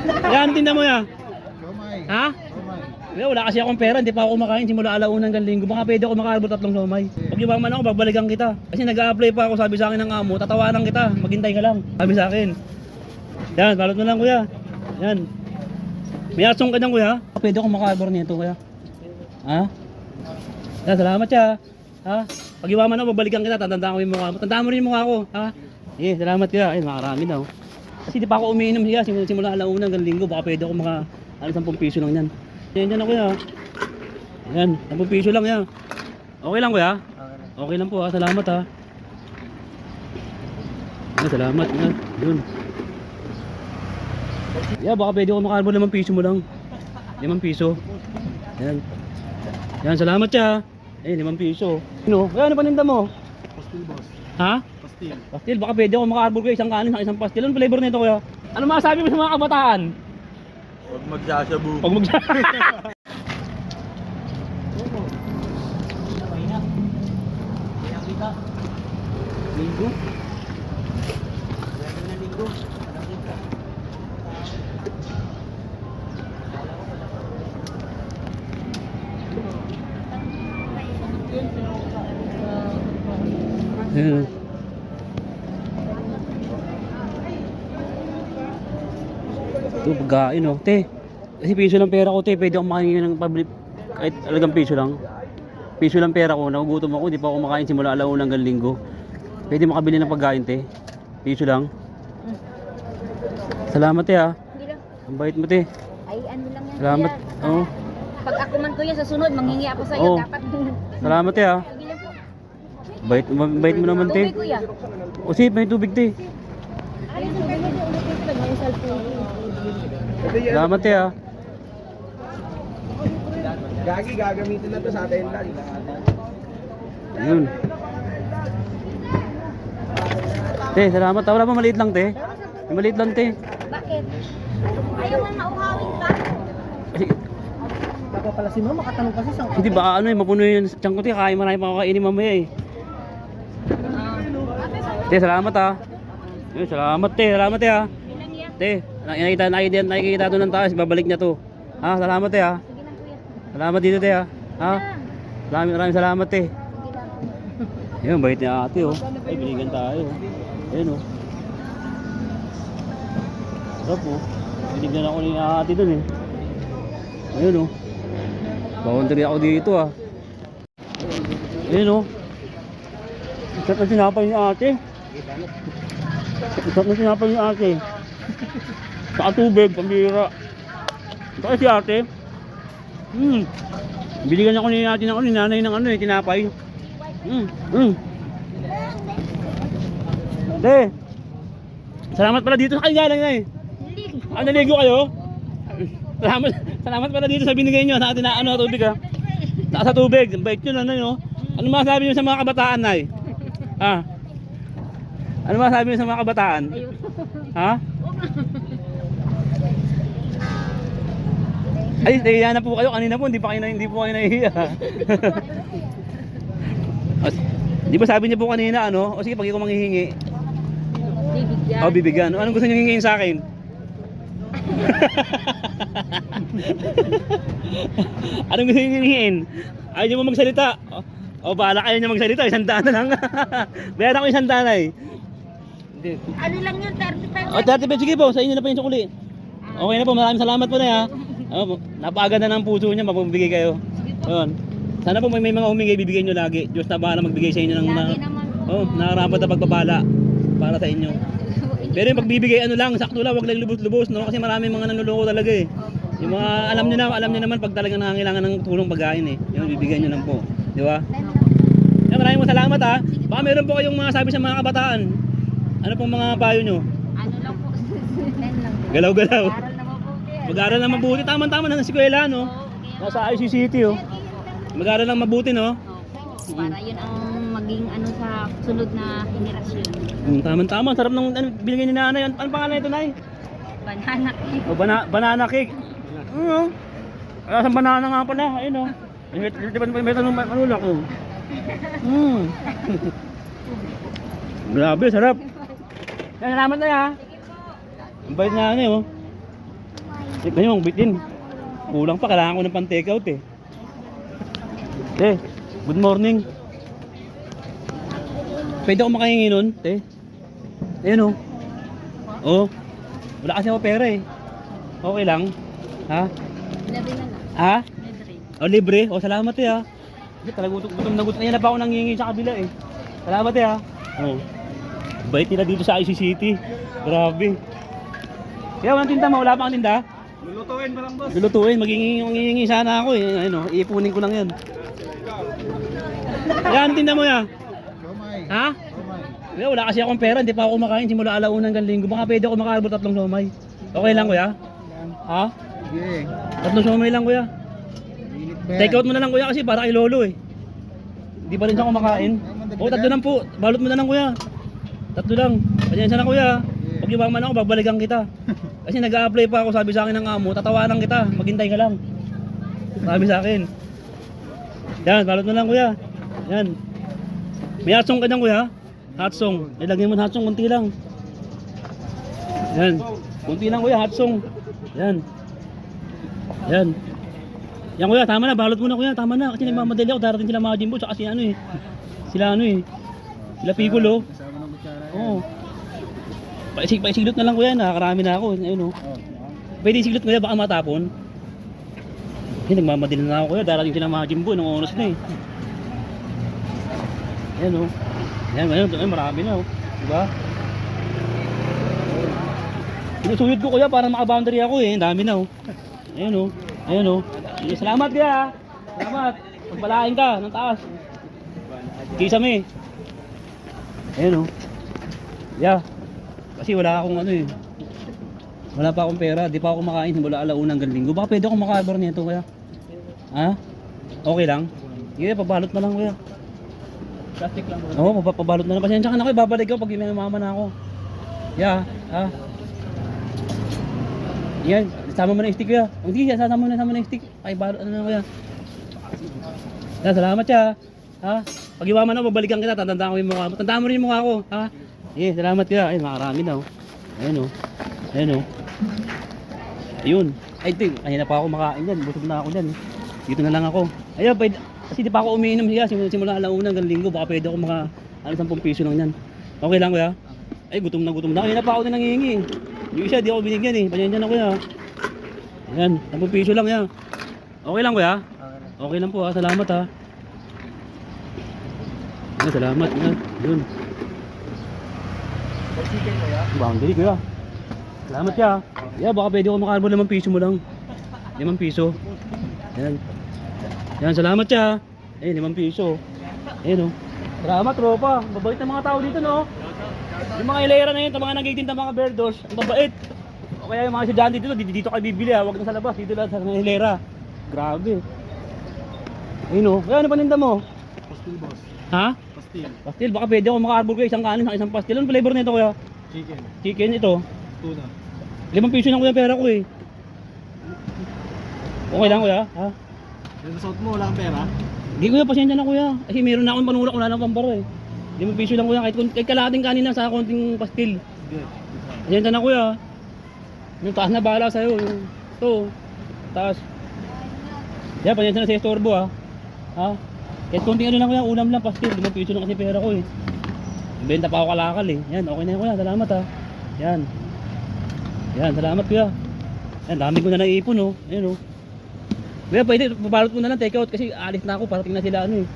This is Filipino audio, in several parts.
Yan, tinda mo ya. Siomay. Ha? Siomay. Wala kasi akong pera, hindi pa ako kumakain simula alauna hanggang linggo. Baka pwede ako makaabot 3 somay. Pag yumaman ako, babalikan kita. Kasi nag-a-apply pa ako, sabi sa akin ng amo, tatawanan kita, maghintay ka lang. Sabi sa akin. Yan, balot mo lang kuya. Yan. May asong ka dyan kuya. Pwede ako makaabot nito kuya. Ha? Yan, salamat siya. Ha? Pag yumaman ako, babalikan kita, tatandaan ko yung mukha mo. Tandaan mo rin yung mukha ko. Ha? Eh, salamat kuya. Ay, makarami na oh. Kasi di pa ako umiinom siya, simula alauna hanggang linggo, baka pwede ako maka 10 piso lang yan. Yan ako ya. Yan, 10 piso lang yan. Okay lang kuya? Okay lang po ha, salamat ha. Yan, salamat yan. Yun. Yeah, baka pwede ako makakarbo 5 piso mo lang. 5 piso. Yan. Yan, salamat siya. Eh, 5 piso. Ano? Kaya ano paninda mo? Pastil boss. Ha? Pastil. Pastil, baka pwede ako makakarbo kayo isang kanin, isang pastil. Ano flavor nito kuya? Ano masasabi mo sa mga kabataan? Huwag magsasabu. Pag mag Linggo? Linggo? Ayan. Ito pagkain oh. Te, kasi piso lang pera ko te. Pwede akong makain ng public kahit alagang piso lang. Piso lang pera ko. Nagugutom ako. Hindi pa ako makain simula alauna hanggang linggo. Pwede makabili ng pagkain te. Piso lang. Salamat te ha. Hindi lang. Ang bait mo te. Ay, ano lang yan. Salamat. kuya. Oo. Pag ako man kuya sa sunod, manghingi ako sa iyo. Oo. Dapat. Salamat te ha. Sige lang po. Bait mo naman te. Tubig kuya. O sige, may tubig te. Ayun, tubig na ulit ito. May cellphone. Salamat te ha. Gagi, gagamitin na to sa atin lang. Ayun. Te, salamat ha. Wala pa maliit lang te. May maliit lang te. Bakit? Ayaw man mauhawin ka? Kasi, Baka pala si mama, katanong kasi sa hindi ba ano eh, mapuno yung tiyan ko te. Kaya marami pa ako kainin mamaya eh. Te, salamat ha. Ayun, salamat te. Salamat te ha. Ilang yan? Te, nakikita doon ng taas. Babalik niya to. Ha, salamat te ha. Sige lang kuya. Salamat dito te ha. Ha? Maraming salamat te. Sige lang. Ayun, bait niya ate oh. Ay, biligan tayo. Ayun oh. Sarap oh. Binigyan ako ni ate dun eh. Ayun oh. Boundary ako dito ah. Ayun oh. Isat na sinapay ni ate. Isat na sinapay ni ate. Saka tubig, pambira. Saka si ate. Binigyan ako ni ate ng ni nanay ng ano eh, tinapay. Te. Salamat pala dito sa kanya lang eh. Ah, naligo kayo? Salamat pala dito sa binigay nyo sa atin na ano, tubig ha. Sa tubig, bait nyo na no. Ano masasabi nyo sa mga kabataan nay? Ha? Ano masasabi nyo sa mga kabataan? Ha? Ay, nahiya na po kayo kanina po, hindi po kayo nahihiya. Di ba sabi niyo po kanina ano? O sige, pag ako manghihingi. Bibigyan. O bibigyan. Anong gusto niyo hingin sa akin? Anong gusto niyo hingin? Ayaw niyo mo magsalita. O bahala kayo niyo magsalita, 100 na lang. Bayaran ko 100 ay. Ano lang yun, 35. O 35 sige po, sa inyo na po yung sukuli. Okay na po, maraming salamat po na ha. Napakaganda ng puso niya, magbibigay kayo. Ayun. Sana po may mga humingi, bibigyan nyo lagi. Diyos na bahala magbigay sa inyo ng Lagi naman po. nakarapat na pagpapala para sa inyo. Pero yung pagbibigay ano lang, sakto lang, wag lang lubos-lubos, no? Kasi maraming mga nanloloko talaga eh. Yung mga alam niyo naman pag talagang nangangailangan ng tulong pagkain eh. Yung bibigyan niyo lang po, di ba? Maraming salamat ha. Baka meron po kayong mga sabi sa mga kabataan. Ano pong mga payo nyo? Ano lang po. Ten lang. Galaw-galaw. Aral na mabuti. Mag-aral lang mabuti, tama-tama na sa eskwela no. Nasa IC City oh. Mag-aral lang mabuti no. Opo, para yun ang maging ano sa sunod na henerasyon. Tama-tama, sarap ng ano, binigay ni nanay. Ano pangalan nito, nay? Banana cake. O, banana cake. Sa banana nga pala, ayun o. May tanong manulak o. Grabe, sarap. Yan, salamat na ya. Ang bait na ano o. Ngayon, bitin. Kulang pa, kailangan ko ng pan-take out eh. Good morning. Pwede ako makahingi nun, te? Ayun oh. Oh. Wala kasi ako pera eh. Okay lang. Ha? Libre na lang. Ha? Libre. Oh, libre? Oh, salamat eh ha. Hindi, talagang gutom na gutom. Ayan na pa ako nangingi sa kabila eh. Salamat eh ha. Oh. Bait nila dito sa IC City. Grabe. Kaya walang tinda mo, wala pa kang tinda? Lulutuin pa lang, boss. Lulutuin, maghihingi sana ako eh. Ayun oh, iipunin ko lang yan. Yan, tinda mo ya. Kamay. Ha? Kamay. Kaya wala kasi akong pera, hindi pa ako kumakain simula alauna hanggang linggo. Baka pwede ako makaabot 3 somay. Okay lang kuya? Ha? Sige. 3 somay lang kuya. Init pa yan. Take out mo na lang kuya kasi para kay lolo eh. Hindi pa rin siya kumakain. Oo, 3 lang po. Balot mo na lang kuya. 3 lang. Pasensya na kuya. Pag yumaman ako, babalikan kita. Kasi nag-a-apply pa ako, sabi sa akin ng amo, tatawanan kita, maghintay ka lang. Sabi sa akin. Yan, balot mo lang kuya. Yan. May hot song ka dyan kuya. Hot song. Ilagay mo ng hot song, kunti lang. Yan. Kunti lang kuya, hot song. Yan. Yan. Yan kuya, tama na, balot mo na kuya, tama na. Kasi nagmamadali ako, darating sila mga Jimbo, tsaka si ano eh. Sila ano eh. Sila Piccolo. Kasama ng kutsara yan. Oo. Paisiglot na lang kuya, nakakarami na ako. Ayun oh. Pwede isiglot kuya, baka matapon. Nagmamadali na ako kuya, darating sila mga Jimbo, nung oras na eh. Ayan oh. Ayan, marami na oh. Diba? Sinusuyod ko kuya para maka-boundary ako eh, ang dami na oh. Ayan oh. Ayan oh. Salamat kuya. Salamat. Pagpalain ka ng taas. Kisame. Ayan oh. Yeah. Kasi wala akong ano eh. Wala pa akong pera, di pa ako makain simula alauna hanggang linggo. Baka pwede akong makabar nito kuya. Ha? Okay lang? Sige, pabalot na lang kuya. Plastic lang. Oo, pabalot na lang. Pasensya ka na kuya, babalik ako pag may mama na ako. Yeah, ha? Yan, sama mo na yung stick kuya. Hindi, sama mo na yung stick. Ay, balot na lang kuya. Yan, salamat siya. Ha? Pag iwaman ako, babalikan kita, tatandaan ko yung mukha mo. Tandaan mo rin yung mukha ko, ha? Sige, salamat kuya. Ay, makarami na oh. Ayan oh. Ayan oh. Ayun. Ay, ito. Kanina pa ako makain dyan. Busog na ako dyan. Dito na lang ako. Ayun, pwede. Kasi di pa ako umiinom siya. Simula alauna hanggang linggo. Baka pwede ako maka 10 piso lang yan. Okay lang kuya? Ay, gutom na gutom na. Kanina pa ako din nangihingi. Yung isa, di ako binigyan eh. Pasensya na kuya. Ayan, 10 piso lang yan. Okay lang kuya? Okay lang po ha. Salamat ha. Ayan, salamat. Ayan, yun. Chicken mo ya? Boundary kuya. Salamat ya. Yeah, baka pwede ako makakalbo 5 piso mo lang. 5 piso. Ayan. Yan, salamat ya. Eh, 5 piso. Ayun oh. Salamat tropa. Babait ng mga tao dito no. Yung mga hilera na yun, mga nagtitinda mga berdos, ang babait. O kaya yung mga estudyante dito, dito kayo bibili ha. Huwag na sa labas, dito lang sa hilera. Grabe. Ayun oh. Kaya ano paninda mo? Pastil, boss. Ha? Pastil. Pastil, baka pwede ako makakalbo kayo isang kanin, isang pastil. Anong flavor nito kuya? Chicken. Chicken ito. Tuna. 5 piso lang kuya pera ko eh. Okay lang kuya, ha? Yung suot mo, wala kang pera? Hindi kuya, pasensya na kuya. Kasi meron na akong panulak, wala nang pambara eh. 5 piso lang kuya, kahit kalahating kanina sa konting pastil. Sige. Pasensya na kuya. Yung taas na bahala sa'yo, yung ito, taas. Yeah, pasensya na sa estorbo ha. Ha? Kahit konting ano lang kuya, ulam lang, pastil. 5 piso lang kasi pera ko eh. Benta pa ako kalakal eh. Yan, okay na yan kuya, salamat ha. Yan. Yan, salamat kuya. Yan, dami ko na naipon oh. Ayan oh. Kuya, pwede, pabalot mo na lang, take out kasi alis na ako, parating na sila ano eh.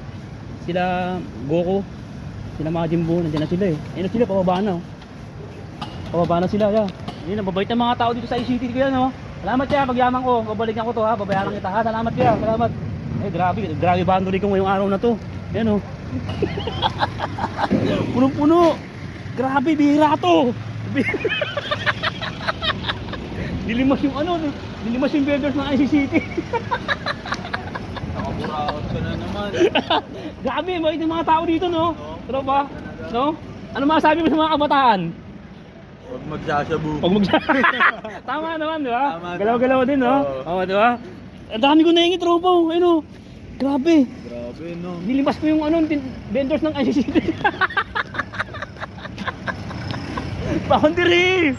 Sila Goku, sila mga Jimbo, nandiyan na sila eh. Ayun na sila, pababa na oh. Pababa na sila, ya. Ayun, mababait ng mga tao dito sa ICT kuya no. Salamat kuya, pagyaman ko, babalikan ko to ha, babayaran kita ha. Salamat kuya, salamat. Eh, grabe boundary ko ngayong araw na to. Ayan oh. Punong-puno. Grabe, bihira to. Nilimas yung ano, nilimas yung vendors ng IC City. Nakaburaot ka na naman. Grabe, mabait yung mga tao dito, no? Pero ba? No? Ano masasabi mo sa mga kabataan? Huwag magsasabu. Pag Tama naman, di ba? Tama. Galaw-galaw din, no? Oo, di ba? Ang dami ko nahingi, tropa. Ayun, oh. Grabe. Grabe, no? Nilimas ko yung ano, vendors ng IC City. Boundary!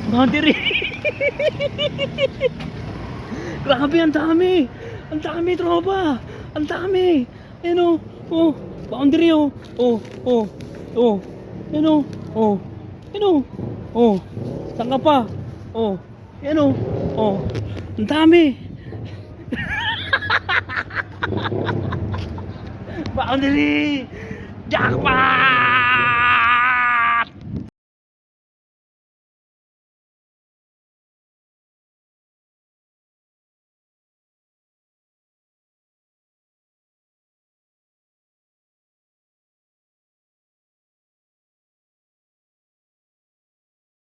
Boundary! Grabe, ang dami. Ang dami, tropa. Ang dami. Ayan o. Oh, boundary o. Oh, oh, oh. Ayan o. Oh. Ayan o. Oh. Saan ka pa? Oh. Ayan o. Oh. Ang dami. Boundary. Jackpot!